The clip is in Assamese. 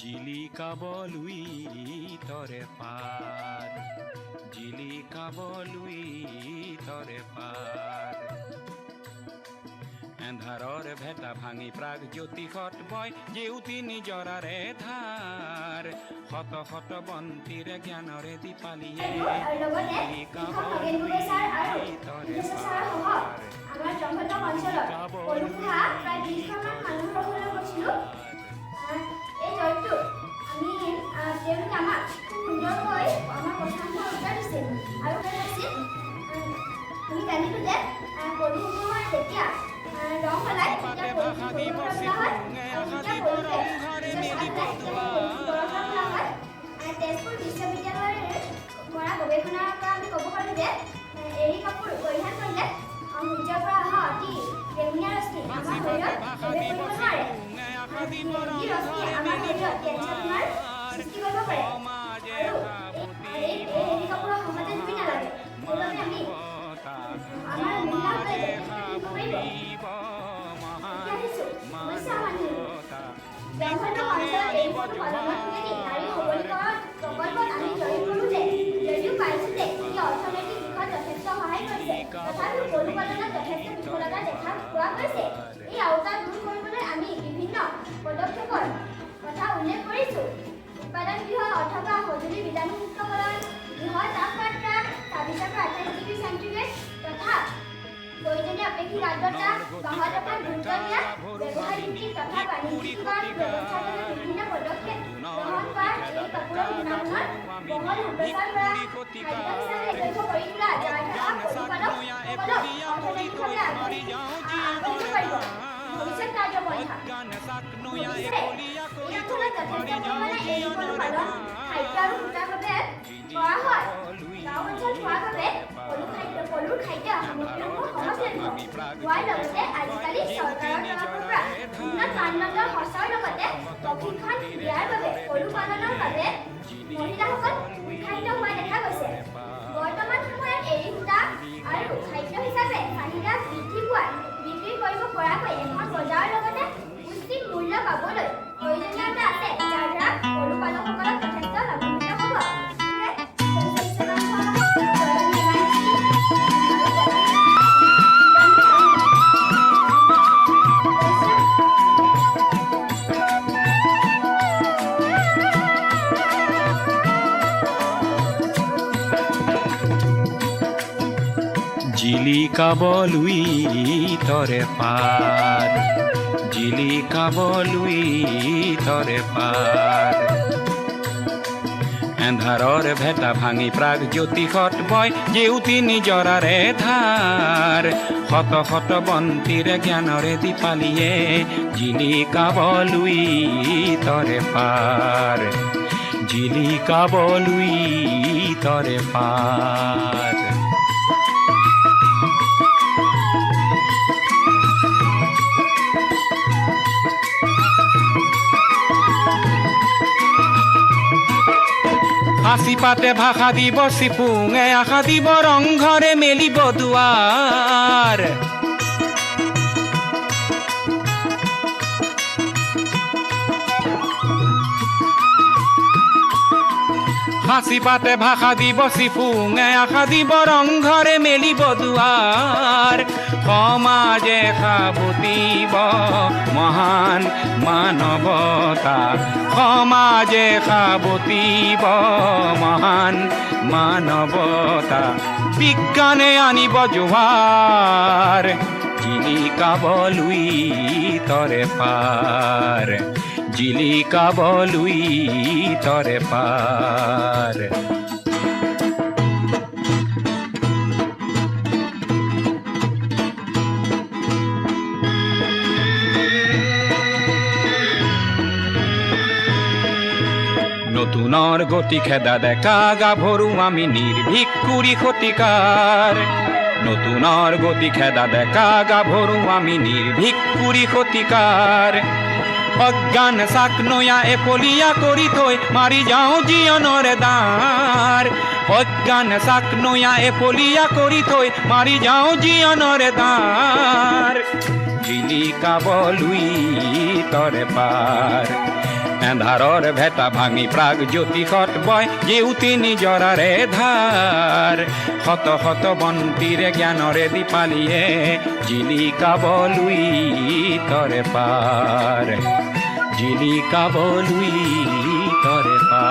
জিলিকাবলুই তৰে পাৰ, জিলিকাবলুই তৰে পাৰ। এন্ধাৰৰ ভেটা ভাঙি প্ৰাগ জ্যোতি সত বয় জেউতি নিজৰাৰে ধাৰ, শত শত বন্তিৰে জ্ঞানৰে দীপালিয়ে জিলিকাবলুই তৰে পাৰ। তেজপুৰ বিশ্ববিদ্যালয়ৰ পৰা গৱেষণাৰ পৰা আমি ক'ব পাৰোঁ যে এৰী কাপোৰ পৰিধান কৰিলে সূৰ্যৰ পৰা অহা অতি বেঙুনীয়া ৰশ্মি আমাৰ শৰীৰত প্ৰৱেশ কৰিব নোৱাৰে। এই ৰশ্মি আমাৰ শৰীৰত কেঞ্চাৰ বেমাৰ সৃষ্টি কৰিব পাৰে আৰু এই এৰী কাপোৰৰ সহজে ধুই নালাগে। সেইবাবে আমি আমাৰ মহিলাসকলে পিন্ধিব পাৰিব। ব্ৰহ্মণ্ড অঞ্চলত এৰী কাপোৰ পালনৰ যোগেদি নাৰী সবলীকৰণ প্ৰকল্পত আমি জয়ী কৰোঁ যে যদিও পাইছোঁ যে ই অৰ্থনৈতিক দিশত যথেষ্ট সহায় কৰিছে, তথাপিও পশুপালনত যথেষ্ট বিফলতা দেখা পোৱা গৈছে। এই আওতা দূৰ কৰিবলৈ আমি বিভিন্ন পদক্ষেপৰ কথা উল্লেখ কৰিছোঁ। উৎপাদন গৃহ অথবা সঁজুলি বীজাণুমুক্তকৰণ, গৃহ তাপমাত্ৰা ২৬ পৰা ২৮ ডিগ্ৰী চেণ্টিগ্ৰেড তথা প্ৰয়োজনীয় আপেক্ষিক আৰ্দ্ৰতা, বাঁহৰ ওপৰত গুৰুত্ব দিয়া, ব্যৱহাৰ ভিত্তিক তথা বাণিজ্যিকীকৰণ ব্যৱস্থাৰ বাবে বিভিন্ন পদক্ষেপ গ্ৰহণ কৰা, এই কাপোৰৰ গুণাগুণৰ বহল সম্প্ৰচাৰ কৰা, খাদ্য হিচাপে দক্ষ কৰি তোলা, যাৰ দ্বাৰা পশুপালকসকলক অৰ্থনৈতিকভাৱে আগবাঢ়িব পাৰিব। ভৱিষ্যত কাৰ্যপন্থা এই অঞ্চলত যথেষ্ট পৰিমাণে এৰী পলু পালন খাদ্য আৰু সূতাৰ বাবে কৰা হয়। গাঁও অঞ্চল হোৱাৰ বাবে পলুৰ খাদ্য সামগ্ৰীসমূহ সহজলভ্য হোৱাৰ লগতে আজিকালি চৰকাৰৰ তৰফৰ পৰা উন্নত মানদণ্ডৰ সঁচৰ লগতে প্ৰশিক্ষণ দিয়াৰ বাবে পলু পালনৰ বাবে মহিলাসকল উৎসাহিত হোৱা দেখা গৈছে। বৰ্তমান সময়ত এৰী সূতা আৰু খাদ্য হিচাপে চাহিদা বৃদ্ধি পোৱাত বিক্ৰী কৰিব পৰাকৈ এখন বজাৰৰ লগতে পুষ্টিক মূল্য পাবলৈ প্ৰয়োজনীয়তা আছে, যাৰ দ্বাৰা পশুপালকসকলক যথেষ্ট লাভান্বিত হ'ব। জিলিকাবলুই তৰে পাৰ, জিলিকাবলুই তৰে পাৰ। এন্ধাৰৰ ভেটা ভাঙি প্ৰাগ জ্যোতি সত বয় জেউতি নিজৰাৰে ধাৰ, শত শত বন্তিৰে জ্ঞানৰে দীপালিয়ে জিলিকাবলুই তৰে পাৰ, জিলিকাবলুই তৰে পাৰ। হাসি পাতে ভাষা দিব চিপুঙে আশা দিব ৰংঘৰে মেলিব দুৱাৰ, হাসি পাতে ভাষা দিব চিপুঙে আশা দিব ৰংঘৰে মেলিব দুৱাৰ, সমাজে সাবুতিব মহান মানৱতা, সমাজে সাবুতিব মহান মানৱতা, বিজ্ঞানে আনিব জোৱাৰ, জিলিকাবলুই তৰে পাৰ, জিলিকাবলুই তৰে পাৰ। নতুনৰ গতি খেদা ডেকা গাভৰু আমি নিৰ্ভীক কুৰি শতিকাৰ, নতুনৰ গতি খেদা ডেকা গাভৰু আমি নিৰ্ভীক কুৰি শতিকাৰ, অজ্ঞান চাক নয়া এফলীয়া কৰি থৈ মাৰি যাওঁ জীৱনৰ দাৰ, অজ্ঞান চাক নয়া এফলীয়া কৰি থৈ মাৰি যাওঁ জীৱনৰ দাৰ, জিলিকাবলুই তৰে পাৰ, এন্ধাৰৰ ভেটা ভাঙি প্ৰাগ জ্যোতিষত বয় জেউতি নিজৰাৰে ধাৰ শত শত বন্তিৰে জ্ঞানৰে দীপালীয়ে জিলিকাবলৈ তৰে পাৰ জিলিকাবলৈ তৰে পাৰ